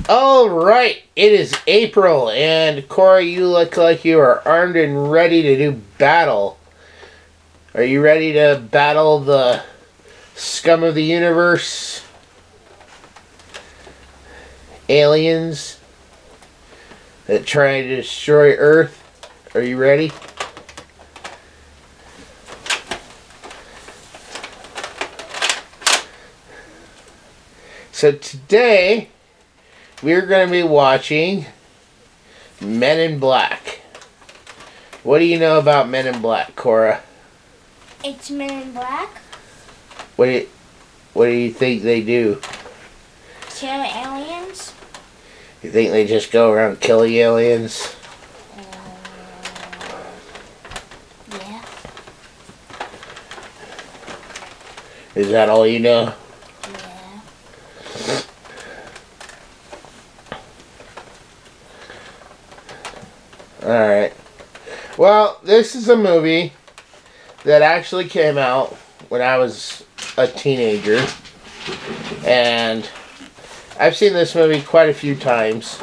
Alright, it is April, and Cora, you look like you are armed and ready to do battle. Are you ready to battle the scum of the universe? Aliens that try to destroy Earth? Are you ready? So today, we're going to be watching Men in Black. What do you know about Men in Black, Cora? It's Men in Black. What do you think they do? Kill aliens. You think they just go around killing aliens? Yeah. Is that all you know? Yeah. Alright. Well, this is a movie that actually came out when I was a teenager. And I've seen this movie quite a few times.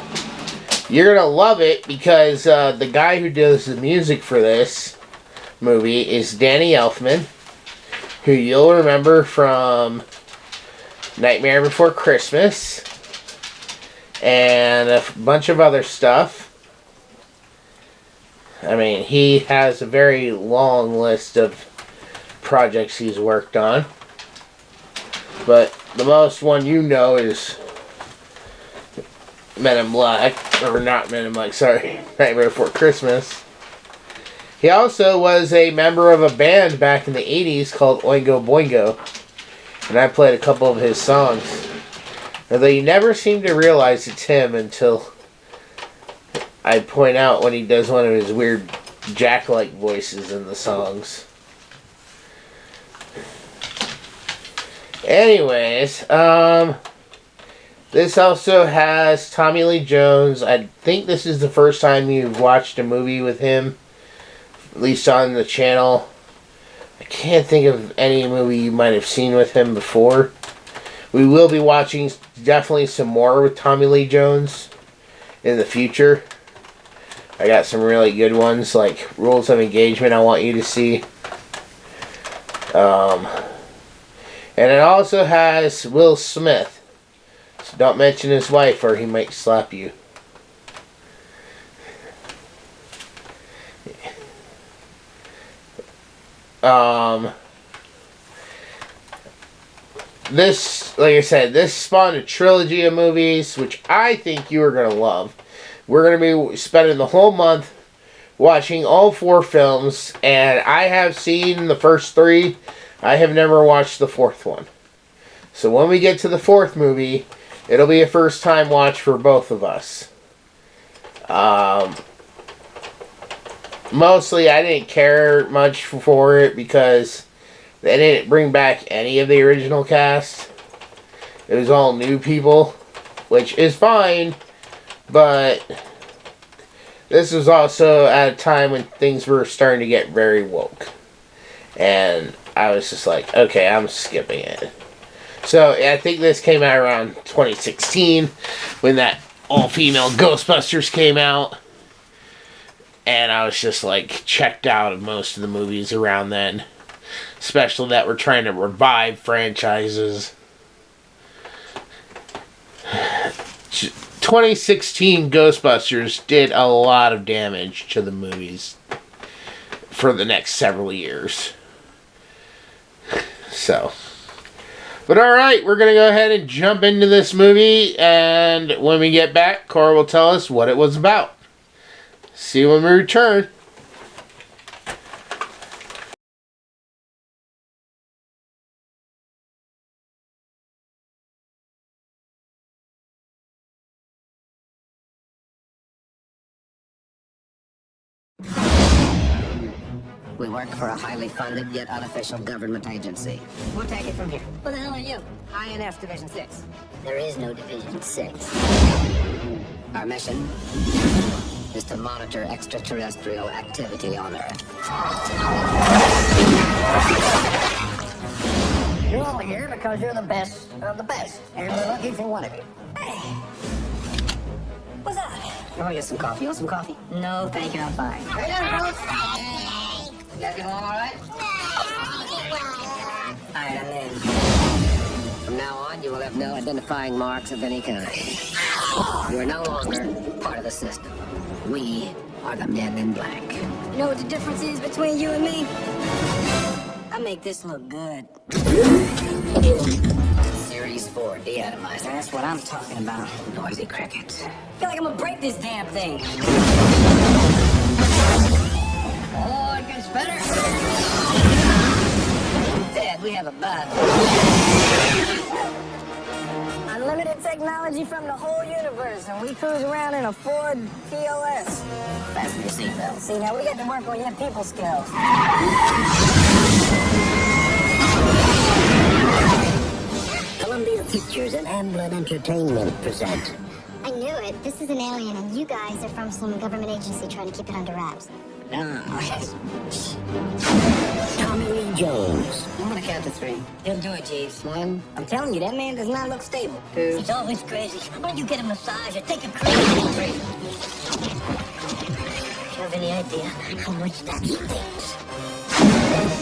You're going to love it because the guy who does the music for this movie is Danny Elfman, who you'll remember from Nightmare Before Christmas and a bunch of other stuff. I mean, he has a very long list of projects he's worked on. But the most one you know is Men in Black. Or not Men in Black, sorry. Nightmare Before Christmas. He also was a member of a band back in the 80s called Oingo Boingo. And I played a couple of his songs. Although you never seem to realize it's him until I point out when he does one of his weird Jack-like voices in the songs. Anyways, this also has Tommy Lee Jones. I think this is the first time you've watched a movie with him, at least on the channel. I can't think of any movie you might have seen with him before. We will be watching definitely some more with Tommy Lee Jones in the future. I got some really good ones, like Rules of Engagement I want you to see. And it also has Will Smith. So don't mention his wife or he might slap you. This, like I said, this spawned a trilogy of movies, which I think you are going to love. We're going to be spending the whole month watching all 4 films, and I have seen the first 3. I have never watched the 4th one. So when we get to the 4th movie, it'll be a first time watch for both of us. Mostly I didn't care much for it because they didn't bring back any of the original cast. It was all new people, which is fine. But this was also at a time when things were starting to get very woke. And I was just like, okay, I'm skipping it. So I think this came out around 2016 when that all-female Ghostbusters came out. And I was just like checked out of most of the movies around then. Especially that we're trying to revive franchises. 2016 Ghostbusters did a lot of damage to the movies for the next several years. So, but alright, we're going to go ahead and jump into this movie, and when we get back, Cora will tell us what it was about. See you when we return. We work for a highly funded yet unofficial government agency. We'll take it from here. Who the hell are you? INF Division 6. There is no Division 6. Our mission is to monitor extraterrestrial activity on Earth. You're all here because you're the best of the best, and we're looking for one of you. What's that? Oh, you some coffee? You want some coffee? No, thank you, I'm fine. Hey, fellas. You guys get along all right? All right, I'm in. From now on, you will have no identifying marks of any kind. You are no longer part of the system. We are the men in black. You know what the difference is between you and me? I make this look good. Series 4, de-atomizer. That's what I'm talking about. Noisy crickets. I feel like I'm gonna break this damn thing. Oh, it gets better. Dad, we have a bud. Unlimited technology from the whole universe, and we cruise around in a Ford POS. Fasten your seatbelt. See, now we got to work on your people skills. Columbia Pictures and Amblin Entertainment present. I knew it. This is an alien, and you guys are from some government agency trying to keep it under wraps. Tommy Lee Jones. I'm gonna count to 3. He'll do it, Jeeves. 1. I'm telling you, that man does not look stable. 2. He's always crazy. Why don't you get a massage or take a crazy? 3. Do you have any idea how much that stinks?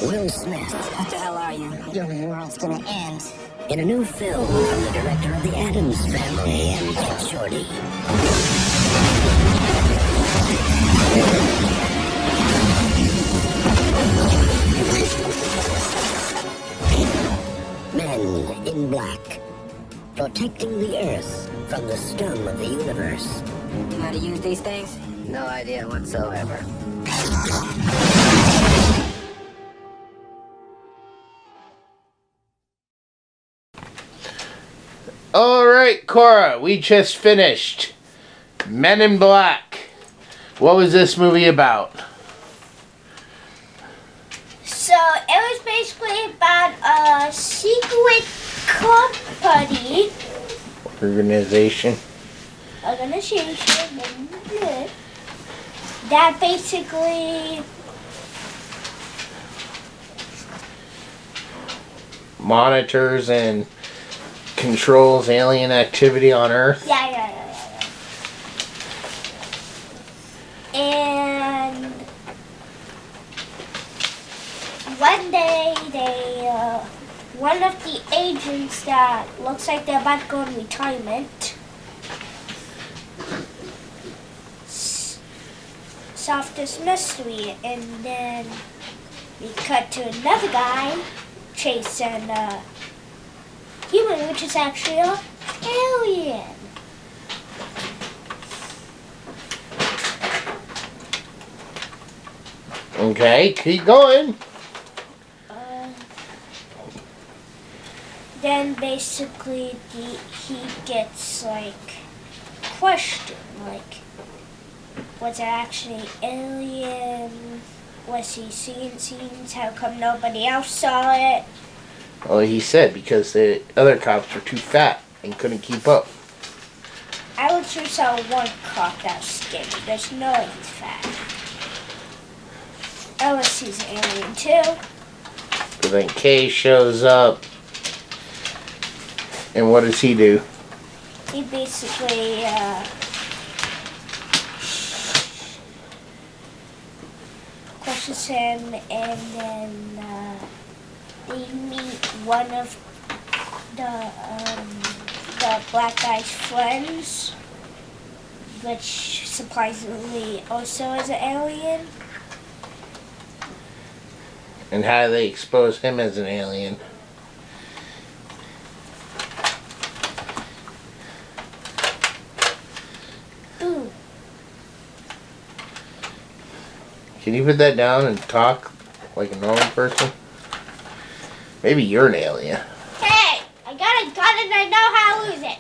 Will Smith. What the hell are you? Your world's gonna end. In a new film from the director of The Addams Family and Get Shorty. Men in black, protecting the Earth from the scum of the universe. You know how to use these things? No idea whatsoever. Alright, Cora, we just finished Men in Black. What was this movie about? So it was basically about a secret company. Organization. That basically monitors and controls alien activity on Earth. Yeah. And one day one of the agents that looks like they're about to go in retirement solved this mystery, and then we cut to another guy chasing a human, which is actually an alien. Okay, keep going. Then basically he gets like questioned, like, was it actually alien? Was he seeing scenes? How come nobody else saw it? Well, he said because the other cops were too fat and couldn't keep up. I would sure saw one cop that was skinny. There's no way he's fat. Unless he's an alien too. But then Kay shows up. And what does he do? He basically questions him, and then they meet one of the black guy's friends, which surprisingly also is an alien. And how do they expose him as an alien? Ooh. Can you put that down and talk like a normal person? Maybe you're an alien. Hey! I got a gun and I know how to use it.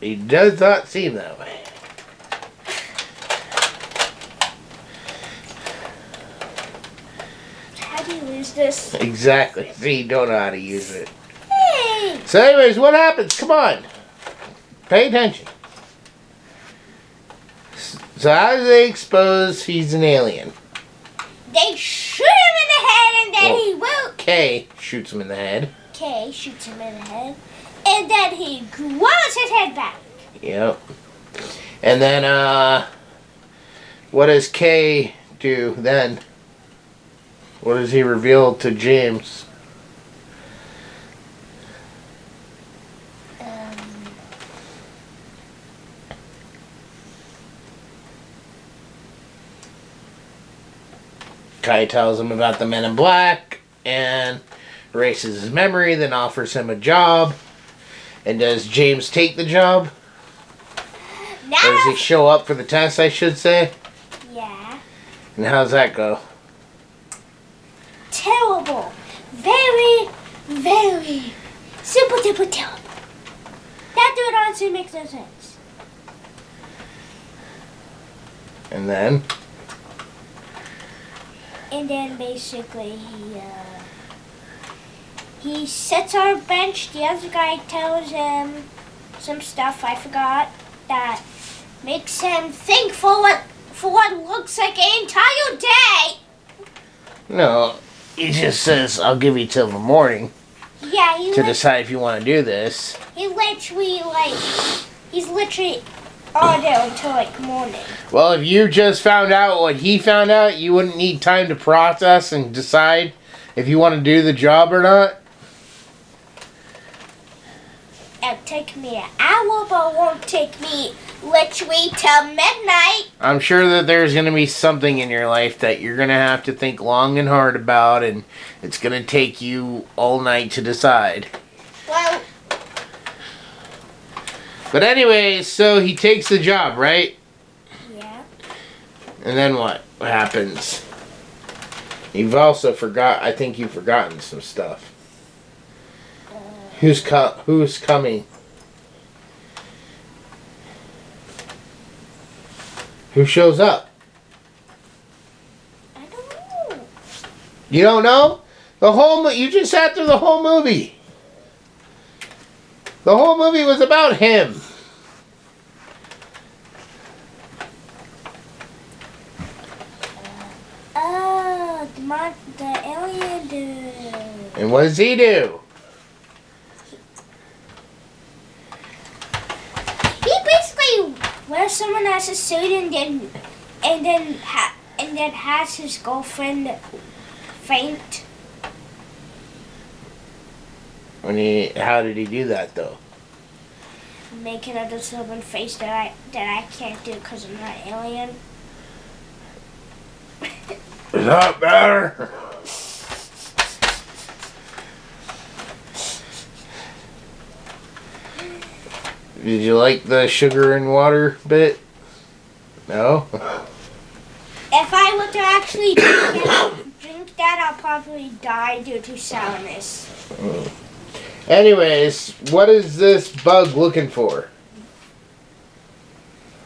He does not seem that way. How do you use this? Exactly. See, you don't know how to use it. Hey! So anyways, what happens? Come on. Pay attention. So how do they expose he's an alien? They shoot him in the head and then Well, he will. Kay shoots him in the head. Kay shoots him in the head. And then he grows his head back. Yep. And then, what does Kay do then? What does he reveal to James? Kai tells him about the Men in Black and erases his memory, then offers him a job. And does James take the job? Now, Or does he show up for the test, I should say? yeah. And how's that go? Terrible. Very, very super duper terrible. That dude honestly makes no sense. And then? And then basically he sits on a bench. The other guy tells him some stuff I forgot that makes him think for what looks like an entire day. No, he just says, I'll give you till the morning Yeah, to decide if you want to do this. he's literally on there until like morning. Well, if you just found out what he found out, you wouldn't need time to process and decide if you want to do the job or not. It'll take me an hour, but it won't take me literally till midnight. I'm sure that there's going to be something in your life that you're going to have to think long and hard about, and it's going to take you all night to decide. Well, But anyways, so he takes the job, right? yeah. And then what? What happens? You've also I think you've forgotten some stuff. Who's coming? Who shows up? I don't know. You don't know? You just sat through the whole movie. The whole movie was about him. Oh, the alien dude. And what does he do? He basically wears someone else's suit and then has his girlfriend faint. How did he do that though? Making a disturbing face that I can't do because I'm not alien. Is that better? Did you like the sugar and water bit? No? If I were to actually drink that, I'll probably die due to sourness. Anyways, what is this bug looking for?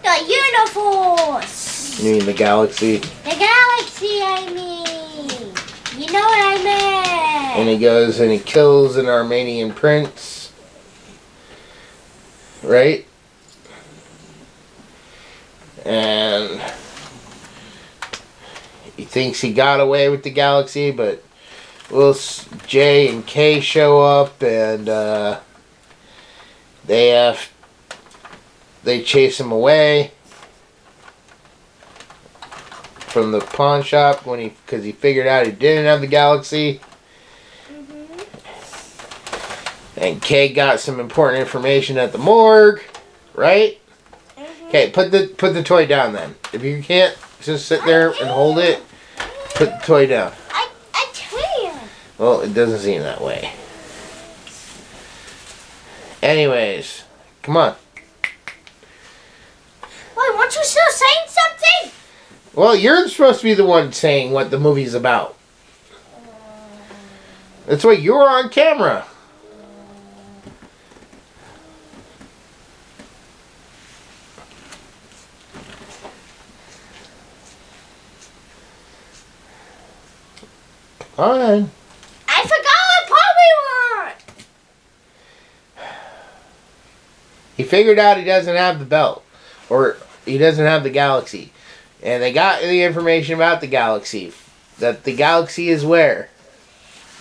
The universe! You mean the galaxy? The galaxy, I mean. You know what I meant. And he goes and he kills an Armenian prince. Right? And he thinks he got away with the galaxy, but J and K show up and they chase him away from the pawn shop because he figured out he didn't have the galaxy. And Kay got some important information at the morgue, right? Okay, put the toy down then. If you can't just sit there and hold it, put the toy down. I can. Well, it doesn't seem that way. Anyways, come on. Wait, weren't you still saying something? Well, you're supposed to be the one saying what the movie's about. That's why you were on camera. On. I forgot what part we were. He figured out he doesn't have the belt. Or he doesn't have the galaxy. And they got the information about the galaxy. That the galaxy is where?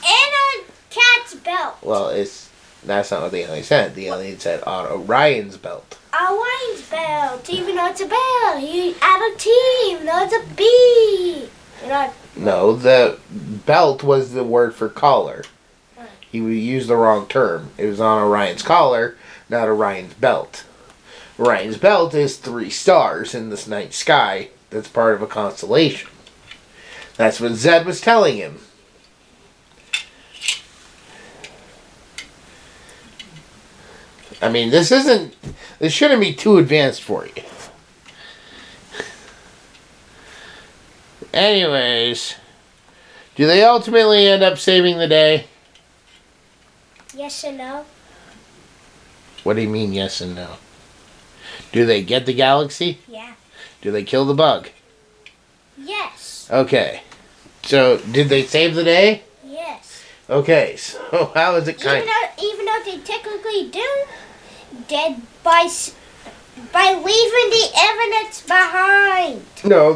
And a cat's belt. Well, it's That's not what the alien said. The alien said on Orion's belt. Orion's belt, even though it's a bell. You add a T, even though it's a B. You're not... No, the belt was the word for collar. He used the wrong term. It was on Orion's collar, not Orion's belt. Orion's belt is 3 stars in this night sky that's part of a constellation. That's what Zed was telling him. I mean, this shouldn't be too advanced for you. Anyways, do they ultimately end up saving the day? Yes and no. What do you mean yes and no? Do they get the galaxy? Yeah. Do they kill the bug? Yes. Okay. So, did they save the day? Yes. Okay, so how is it kind Even though they technically do, dead by leaving the evidence behind. No,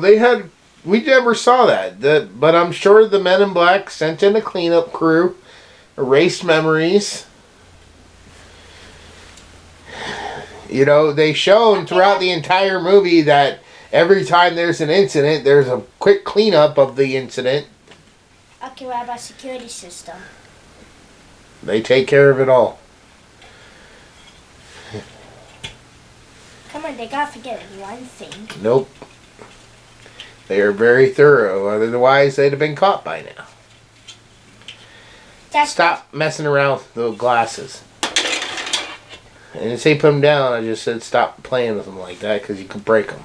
we never saw that. But I'm sure the Men in Black sent in a cleanup crew, erased memories. You know, they shown throughout the entire movie that every time there's an incident, there's a quick cleanup of the incident. Okay, what about security system? They take care of it all. Come on, they gotta forget one thing. Nope. They are very thorough, otherwise they'd have been caught by now. Stop messing around with the glasses. I didn't say put them down, I just said stop playing with them like that because you could break them.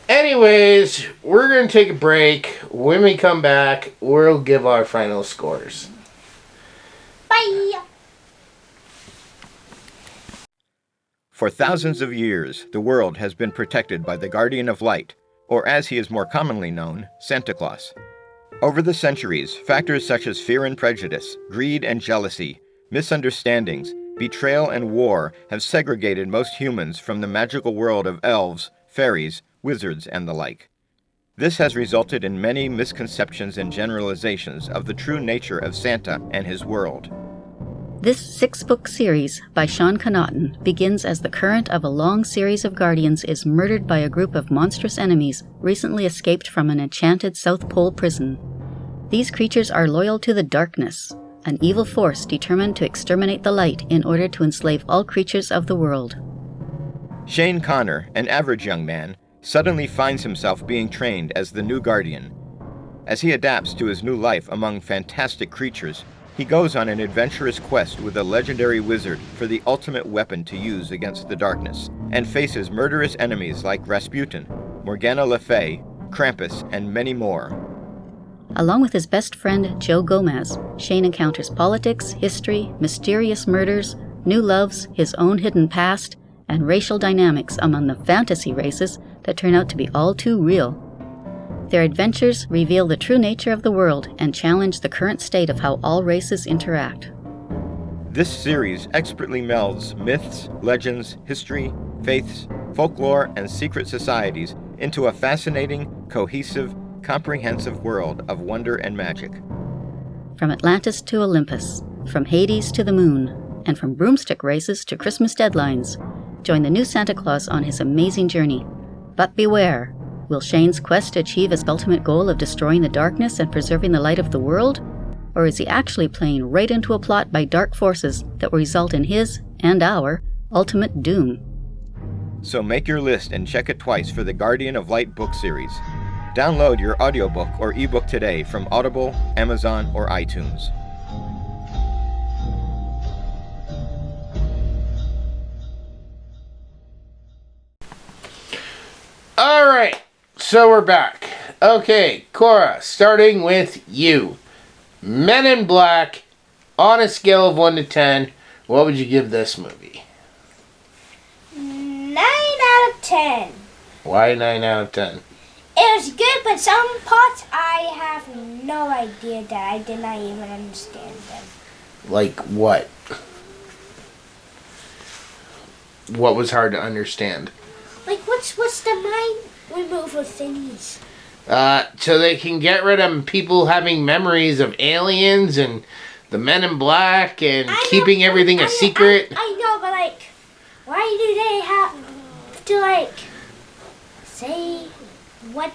Anyways, we're going to take a break. When we come back, we'll give our final scores. Bye! For thousands of years, the world has been protected by the Guardian of Light, or as he is more commonly known, Santa Claus. Over the centuries, factors such as fear and prejudice, greed and jealousy, misunderstandings, betrayal and war have segregated most humans from the magical world of elves, fairies, wizards, and the like. This has resulted in many misconceptions and generalizations of the true nature of Santa and his world. This 6-book series by Sean Connaughton begins as the current of a long series of Guardians is murdered by a group of monstrous enemies recently escaped from an enchanted South Pole prison. These creatures are loyal to the darkness, an evil force determined to exterminate the light in order to enslave all creatures of the world. Shane Connor, an average young man, suddenly finds himself being trained as the new Guardian. As he adapts to his new life among fantastic creatures, he goes on an adventurous quest with a legendary wizard for the ultimate weapon to use against the darkness, and faces murderous enemies like Rasputin, Morgana Le Fay, Krampus, and many more. Along with his best friend Joe Gomez, Shane encounters politics, history, mysterious murders, new loves, his own hidden past, and racial dynamics among the fantasy races that turn out to be all too real. Their adventures reveal the true nature of the world and challenge the current state of how all races interact. This series expertly melds myths, legends, history, faiths, folklore, and secret societies into a fascinating, cohesive, comprehensive world of wonder and magic. From Atlantis to Olympus, from Hades to the moon, and from broomstick races to Christmas deadlines, join the new Santa Claus on his amazing journey. But beware, will Shane's quest achieve his ultimate goal of destroying the darkness and preserving the light of the world? Or is he actually playing right into a plot by dark forces that will result in his, and our, ultimate doom? So make your list and check it twice for the Guardian of Light book series. Download your audiobook or ebook today from Audible, Amazon, or iTunes. Alright, so we're back. Okay, Cora, starting with you. Men in Black, on a scale of 1 to 10, what would you give this movie? 9 out of 10. Why 9 out of 10? It was good, but some parts I have no idea that I did not even understand them. Like what? What was hard to understand? Like, what's the mind removal thingies? So they can get rid of people having memories of aliens and the Men in Black and keeping everything a secret. I know, but like, why do they have to like say what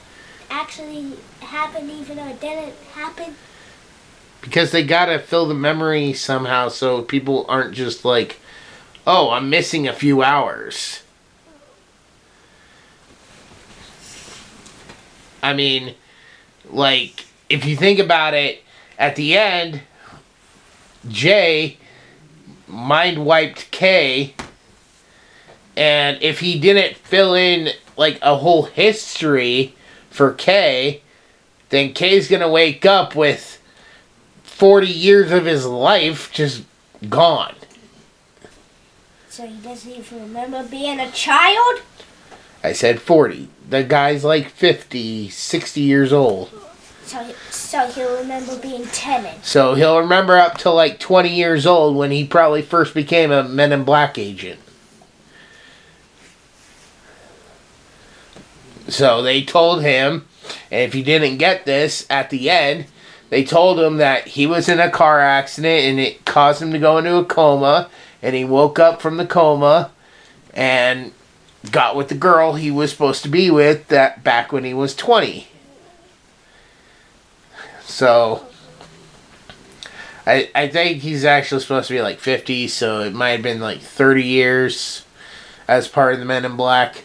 actually happened even though it didn't happen? Because they gotta fill the memory somehow so people aren't just like, oh, I'm missing a few hours. I mean, like, if you think about it, at the end, Jay mind wiped Kay, and if he didn't fill in, like, a whole history for Kay, then Kay's gonna wake up with 40 years of his life just gone. So he doesn't even remember being a child? I said 40. The guy's like 50, 60 years old. So he'll remember being 10. So he'll remember up to like 20 years old when he probably first became a Men in Black agent. So they told him, and if he didn't get this at the end, they told him that he was in a car accident and it caused him to go into a coma, and he woke up from the coma and got with the girl he was supposed to be with that back when he was 20. So I think he's actually supposed to be like 50, so it might have been like 30 years as part of the Men in Black.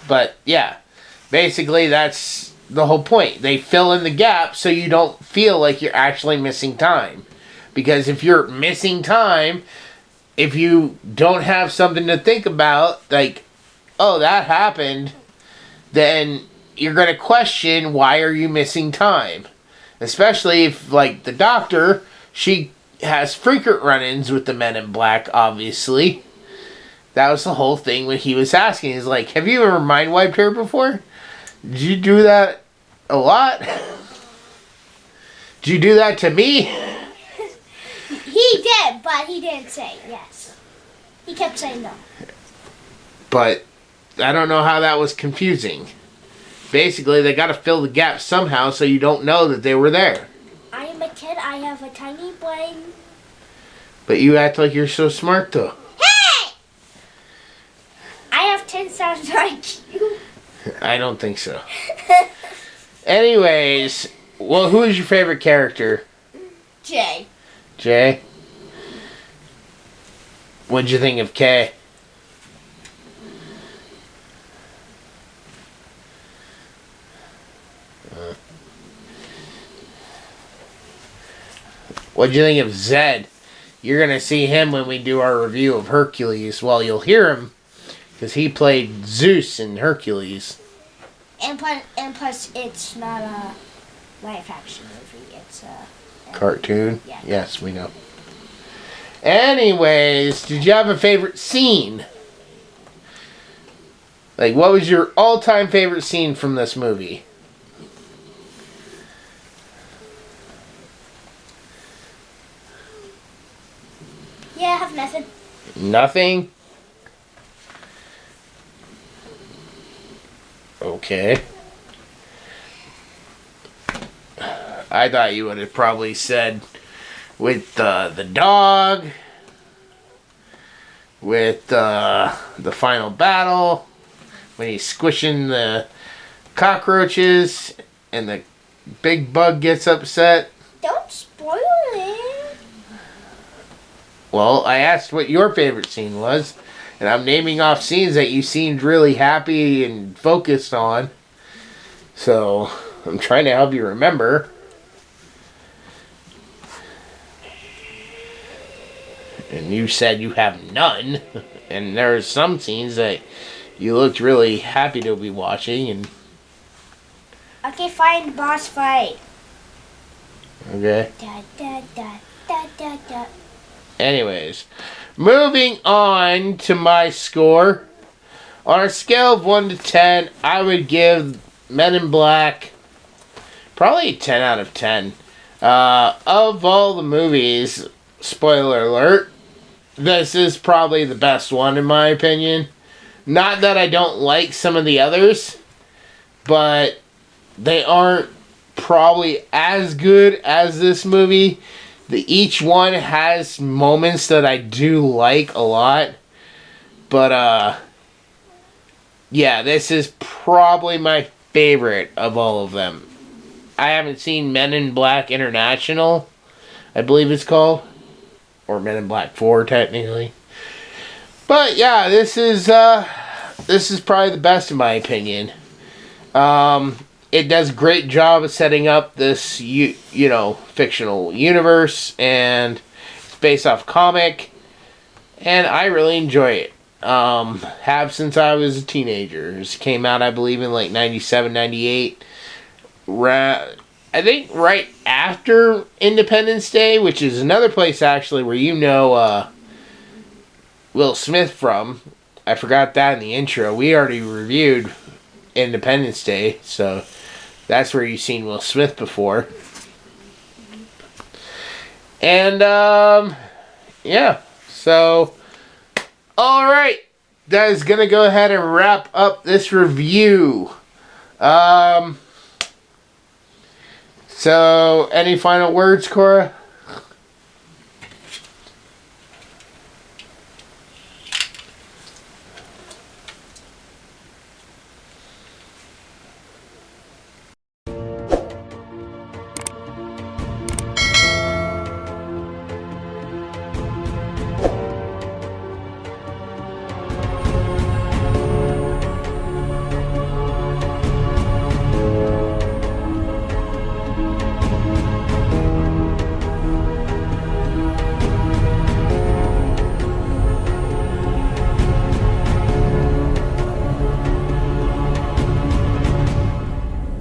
But yeah, basically that's the whole point. They fill in the gap so you don't feel like you're actually missing time. Because if you're missing time, if you don't have something to think about, like, oh, that happened, then you're going to question, why are you missing time? Especially if, like, the doctor, she has frequent run-ins with the Men in Black, obviously. That was the whole thing when he was asking. He's like, have you ever mind wiped her before? Did you do that a lot? Did you do that to me? He did, but he didn't say yes. He kept saying no. But I don't know how that was confusing. Basically, they got to fill the gap somehow so you don't know that they were there. I am a kid. I have a tiny brain. But you act like you're so smart, though. Hey! I have 10,000 IQ. I don't think so. Anyways, well, who is your favorite character? Jay. Jay? What'd you think of Kay? What'd you think of Zed? You're going to see him when we do our review of Hercules. Well, you'll hear him because he played Zeus in Hercules. And plus, it's not a live action movie. It's a Cartoon? Yeah. Yes, we know. Anyways, did you have a favorite scene? Like, what was your all-time favorite scene from this movie? Yeah, I have nothing. Nothing? Okay. I thought you would have probably said with the dog, with the final battle, when he's squishing the cockroaches and the big bug gets upset. Don't spoil it. Well, I asked what your favorite scene was, and I'm naming off scenes that you seemed really happy and focused on. So, I'm trying to help you remember. And you said you have none. And there are some scenes that you looked really happy to be watching. And Okay, fine. Boss fight. okay. Da da da da da da. Anyways, moving on to my score. On a scale of 1 to 10, I would give Men in Black probably a 10 out of 10. Of all the movies, spoiler alert, this is probably the best one in my opinion. Not that I don't like some of the others, but they aren't probably as good as this movie. Each one has moments that I do like a lot. But, yeah, this is probably my favorite of all of them. I haven't seen Men in Black International, I believe it's called. Or Men in Black 4, technically. But, yeah, this is probably the best in my opinion. It does a great job of setting up this, fictional universe, and it's based off comic, and I really enjoy it. Have since I was a teenager. It came out, I believe, in like 97, 98. I think right after Independence Day, which is another place actually where Will Smith from. I forgot that in the intro. We already reviewed Independence Day, so that's where you've seen Will Smith before. And, yeah. So, alright. That is going to go ahead and wrap up this review. So, any final words, Cora?